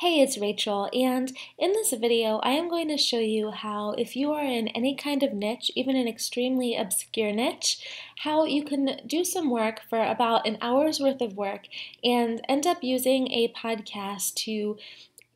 Hey, it's Rachel, and in this video, I am going to show you how if you are in any kind of niche, even an extremely obscure niche, how you can do some work for about an hour's worth of work and end up using a podcast to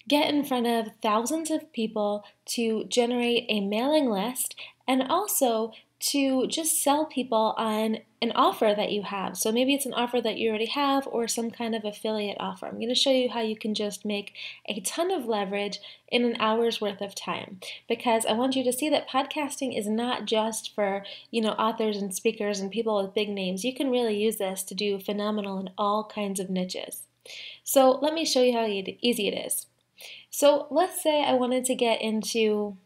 get in front of thousands of people to generate a mailing list and also to just sell people on an offer that you have. So maybe it's an offer that you already have or some kind of affiliate offer. I'm going to show you how you can just make a ton of leverage in an hour's worth of time, because I want you to see that podcasting is not just for, authors and speakers and people with big names. You can really use this to do phenomenal in all kinds of niches. So let me show you how easy it is. So let's say I wanted to get into,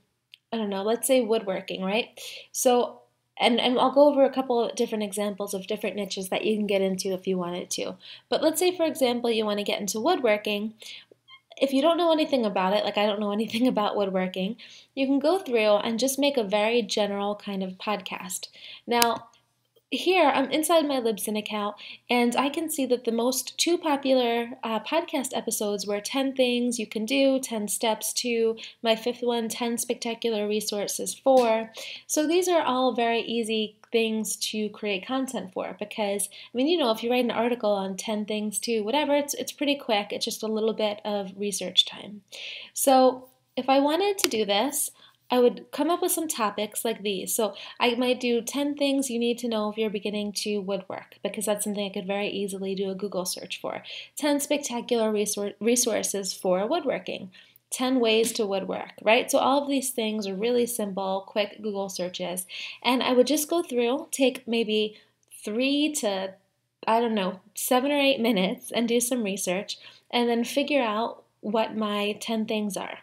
let's say woodworking, right? And I'll go over a couple of different examples of different niches that you can get into if you wanted to. But let's say, for example, you want to get into woodworking. If you don't know anything about it, like I don't know anything about woodworking, you can go through and just make a very general kind of podcast. Now, here I'm inside my Libsyn account, and I can see that the most two popular podcast episodes were 10 things you can do, 10 steps to my fifth one, 10 spectacular resources for. So these are all very easy things to create content for, because if you write an article on 10 things to whatever, it's pretty quick. It's just a little bit of research time. So if I wanted to do this, I would come up with some topics like these. So I might do 10 things you need to know if you're beginning to woodwork, because that's something I could very easily do a Google search for. 10 spectacular resources for woodworking. 10 ways to woodwork, right? So all of these things are really simple, quick Google searches. And I would just go through, take maybe 3 to, 7 or 8 minutes and do some research, and then figure out what my 10 things are.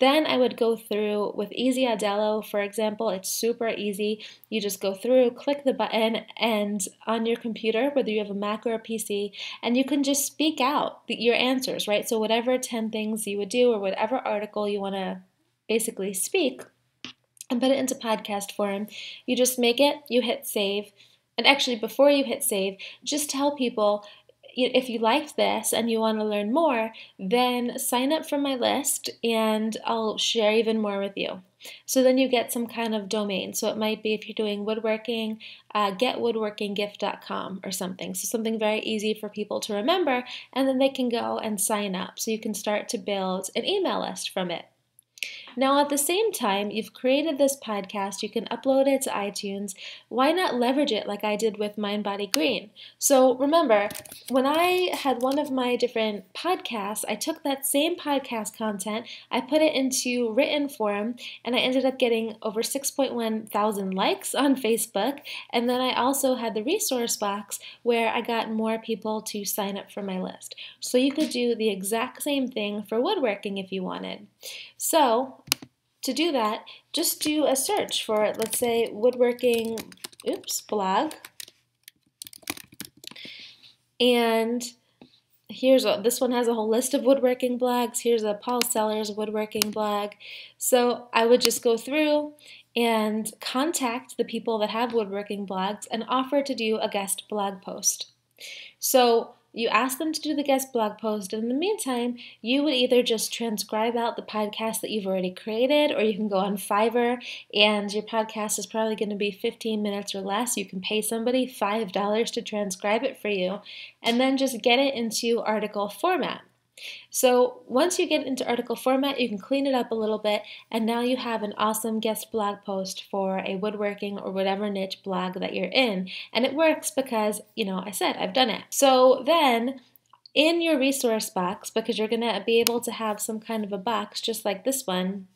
Then I would go through with EasyAdello, for example. It's super easy. You just go through, click the button, and on your computer, whether you have a Mac or a PC, and you can just speak out your answers, right? So whatever 10 things you would do or whatever article you want to basically speak and put it into podcast form, you just make it, you hit save. And actually, before you hit save, just tell people, if you liked this and you want to learn more, then sign up for my list and I'll share even more with you. So then you get some kind of domain. So it might be, if you're doing woodworking, getwoodworkinggift.com or something. So something very easy for people to remember, and then they can go and sign up. So you can start to build an email list from it. Now, at the same time, you've created this podcast, you can upload it to iTunes. Why not leverage it like I did with Mind Body Green? So remember, when I had one of my different podcasts, I took that same podcast content, I put it into written form, and I ended up getting over 6.1 thousand likes on Facebook. And then I also had the resource box where I got more people to sign up for my list. So you could do the exact same thing for woodworking if you wanted. So to do that, just do a search for, let's say, woodworking, blog. And this one has a whole list of woodworking blogs. Here's a Paul Sellers woodworking blog. So I would just go through and contact the people that have woodworking blogs and offer to do a guest blog post. So you ask them to do the guest blog post, and in the meantime, you would either just transcribe out the podcast that you've already created, or you can go on Fiverr, and your podcast is probably going to be 15 minutes or less. You can pay somebody $5 to transcribe it for you, and then just get it into article format. So once you get into article format, you can clean it up a little bit, and now you have an awesome guest blog post for a woodworking or whatever niche blog that you're in. And it works because, I said I've done it. So then in your resource box, because you're going to be able to have some kind of a box just like this one,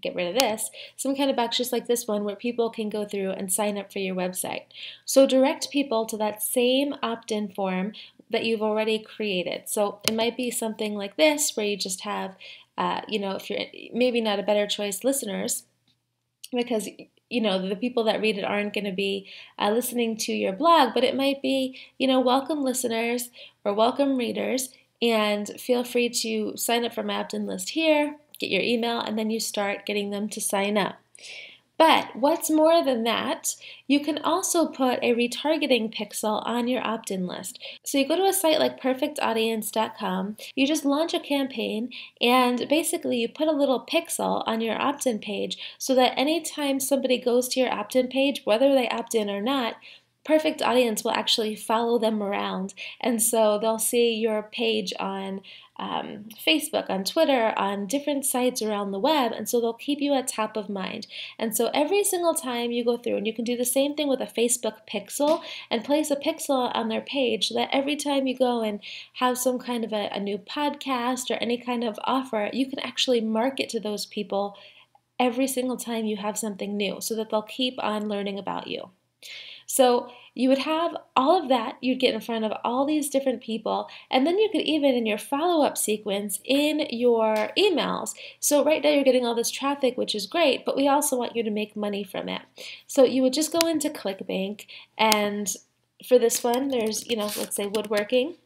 get rid of this, some kind of box just like this one where people can go through and sign up for your website. So direct people to that same opt-in form that you've already created. So it might be something like this where you just have, if you're maybe not a better choice, listeners, because the people that read it aren't going to be listening to your blog, but it might be, welcome listeners or welcome readers, and feel free to sign up for my opt-in list here, get your email, and then you start getting them to sign up. But what's more than that, you can also put a retargeting pixel on your opt-in list. So you go to a site like perfectaudience.com, you just launch a campaign, and basically you put a little pixel on your opt-in page so that anytime somebody goes to your opt-in page, whether they opt in or not, Perfect Audience will actually follow them around. And so they'll see your page on Facebook, on Twitter, on different sites around the web, and so they'll keep you at top of mind. And so every single time you go through, and you can do the same thing with a Facebook pixel and place a pixel on their page so that every time you go and have some kind of a new podcast or any kind of offer, you can actually market to those people every single time you have something new so that they'll keep on learning about you. So you would have all of that, you'd get in front of all these different people, and then you could even in your follow-up sequence in your emails. So right now you're getting all this traffic, which is great, but we also want you to make money from it. So you would just go into ClickBank, and for this one, there's, let's say woodworking.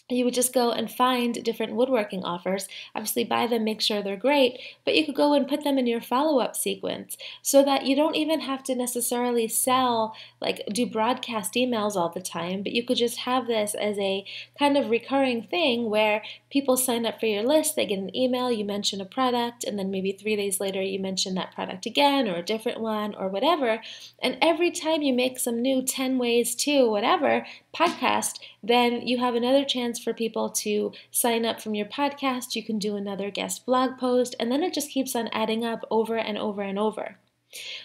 You would just go and find different woodworking offers, obviously buy them, make sure they're great, but you could go and put them in your follow-up sequence so that you don't even have to necessarily sell, like do broadcast emails all the time, but you could just have this as a kind of recurring thing where people sign up for your list, they get an email, you mention a product, and then maybe 3 days later you mention that product again or a different one or whatever, and every time you make some new 10 ways to whatever podcast, then you have another chance for people to sign up from your podcast. You can do another guest blog post, and then it just keeps on adding up over and over and over.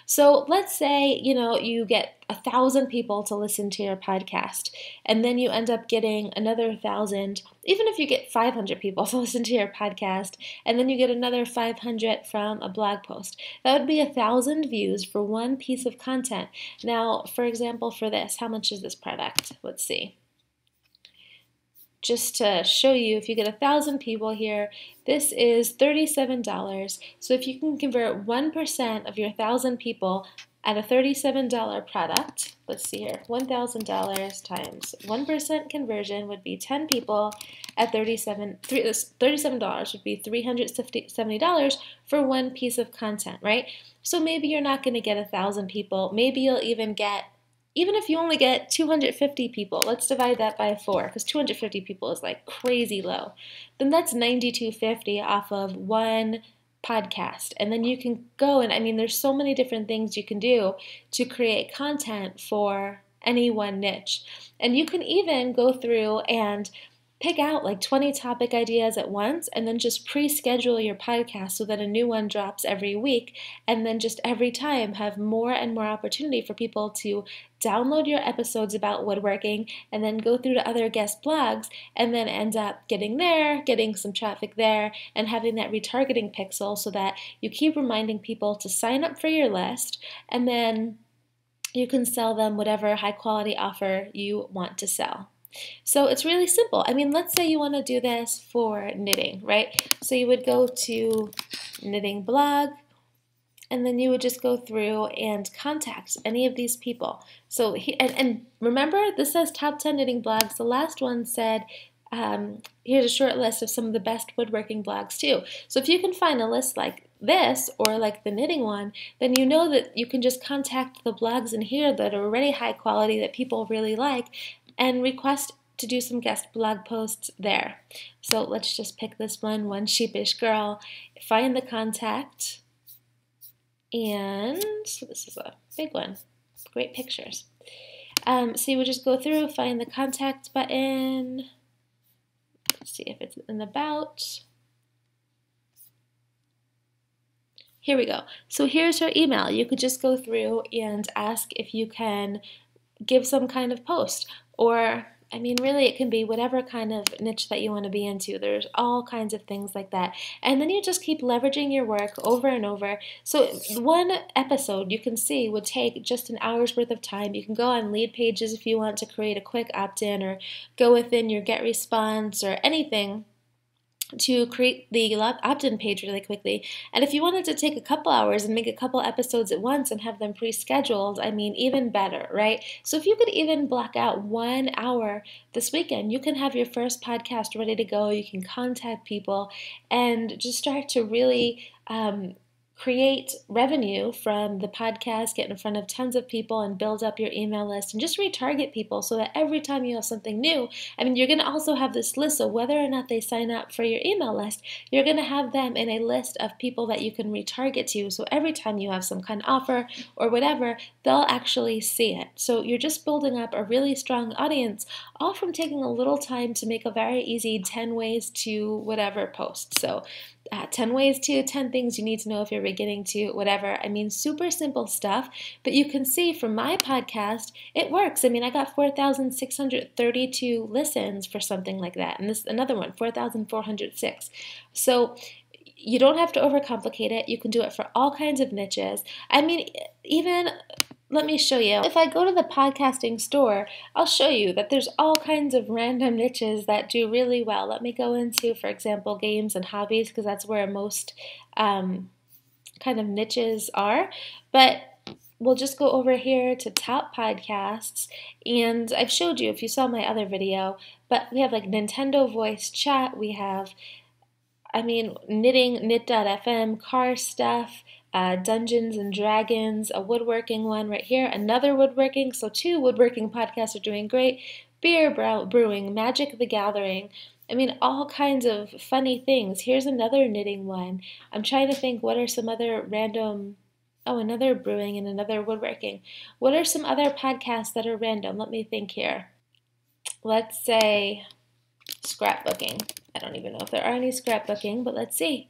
So let's say, you get 1,000 people to listen to your podcast, and then you end up getting another 1,000, even if you get 500 people to listen to your podcast, and then you get another 500 from a blog post. That would be 1,000 views for one piece of content. Now, for example, for this, how much is this product? Let's see. Just to show you, if you get 1,000 people here, this is $37. So if you can convert 1% of your 1,000 people at a $37 product, let's see here, $1,000 times 1% conversion would be 10 people at $37 would be $370 for one piece of content, right? So maybe you're not going to get 1,000 people. Maybe you'll even if you only get 250 people, let's divide that by 4, because 250 people is like crazy low. Then that's $92.50 off of one podcast. And then you can go and, there's so many different things you can do to create content for any one niche. And you can even go through and pick out like 20 topic ideas at once and then just pre-schedule your podcast so that a new one drops every week, and then just every time have more and more opportunity for people to download your episodes about woodworking and then go through to other guest blogs and then end up getting some traffic there, and having that retargeting pixel so that you keep reminding people to sign up for your list, and then you can sell them whatever high quality offer you want to sell. So it's really simple. Let's say you want to do this for knitting, right? So you would go to knitting blog, and then you would just go through and contact any of these people. So and remember, this says top 10 knitting blogs. The last one said, here's a short list of some of the best woodworking blogs too. So if you can find a list like this or like the knitting one, then you know that you can just contact the blogs in here that are already high quality, that people really like, and request to do some guest blog posts there. So let's just pick this one sheepish girl, find the contact, and so this is a big one, great pictures. So you would just go through, find the contact button, let's see if it's in about. Here we go. So here's her email. You could just go through and ask if you can give some kind of post, or really it can be whatever kind of niche that you want to be into. There's all kinds of things like that. And then you just keep leveraging your work over and over. So one episode, you can see, would take just an hour's worth of time. You can go on Lead Pages if you want to create a quick opt-in, or go within your GetResponse or anything to create the opt-in page really quickly. And if you wanted to take a couple hours and make a couple episodes at once and have them pre-scheduled, even better, right? So if you could even block out 1 hour this weekend, you can have your first podcast ready to go. You can contact people and just start to really create revenue from the podcast, get in front of tons of people and build up your email list and just retarget people so that every time you have something new, I mean, you're going to also have this list. So whether or not they sign up for your email list, you're going to have them in a list of people that you can retarget to. So every time you have some kind of offer or whatever, they'll actually see it. So you're just building up a really strong audience, all from taking a little time to make a very easy 10 ways to whatever post. So 10 ways to 10 things you need to know if you're beginning to whatever. I mean, super simple stuff, but you can see from my podcast, it works. I mean, I got 4,632 listens for something like that. And this another one, 4,406. So you don't have to overcomplicate it. You can do it for all kinds of niches. I mean, even let me show you. If I go to the podcasting store, I'll show you that there's all kinds of random niches that do really well. Let me go into, for example, games and hobbies, because that's where most kind of niches are. But we'll just go over here to top podcasts, and I've showed you if you saw my other video, but we have like Nintendo Voice Chat, we have knitting, knit.fm, car stuff, Dungeons and Dragons, a woodworking one right here, another woodworking, so 2 woodworking podcasts are doing great, beer brewing, Magic the Gathering, I mean, all kinds of funny things. Here's another knitting one. I'm trying to think what are some other random, oh, another brewing and another woodworking. What are some other podcasts that are random? Let me think here. Let's say scrapbooking. I don't even know if there are any scrapbooking, but let's see.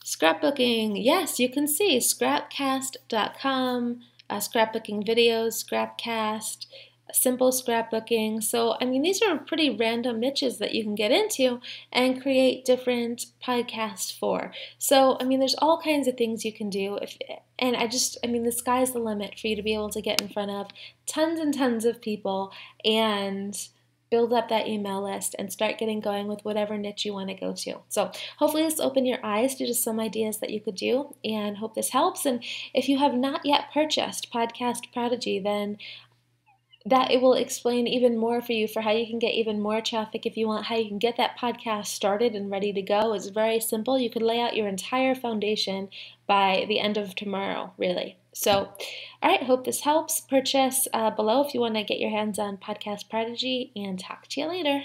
Scrapbooking, yes, you can see scrapcast.com, scrapbooking videos, Scrapcast, simple scrapbooking. So, I mean, these are pretty random niches that you can get into and create different podcasts for. So, I mean, there's all kinds of things you can do. The sky's the limit for you to be able to get in front of tons and tons of people and build up that email list and start getting going with whatever niche you want to go to. So hopefully this opened your eyes to just some ideas that you could do, and hope this helps. And if you have not yet purchased Podcast Prodigy, then that it will explain even more for you for how you can get even more traffic if you want, how you can get that podcast started and ready to go. It's very simple. You could lay out your entire foundation by the end of tomorrow, really. So, all right, hope this helps. Purchase below if you want to get your hands on Podcast Prodigy, and talk to you later.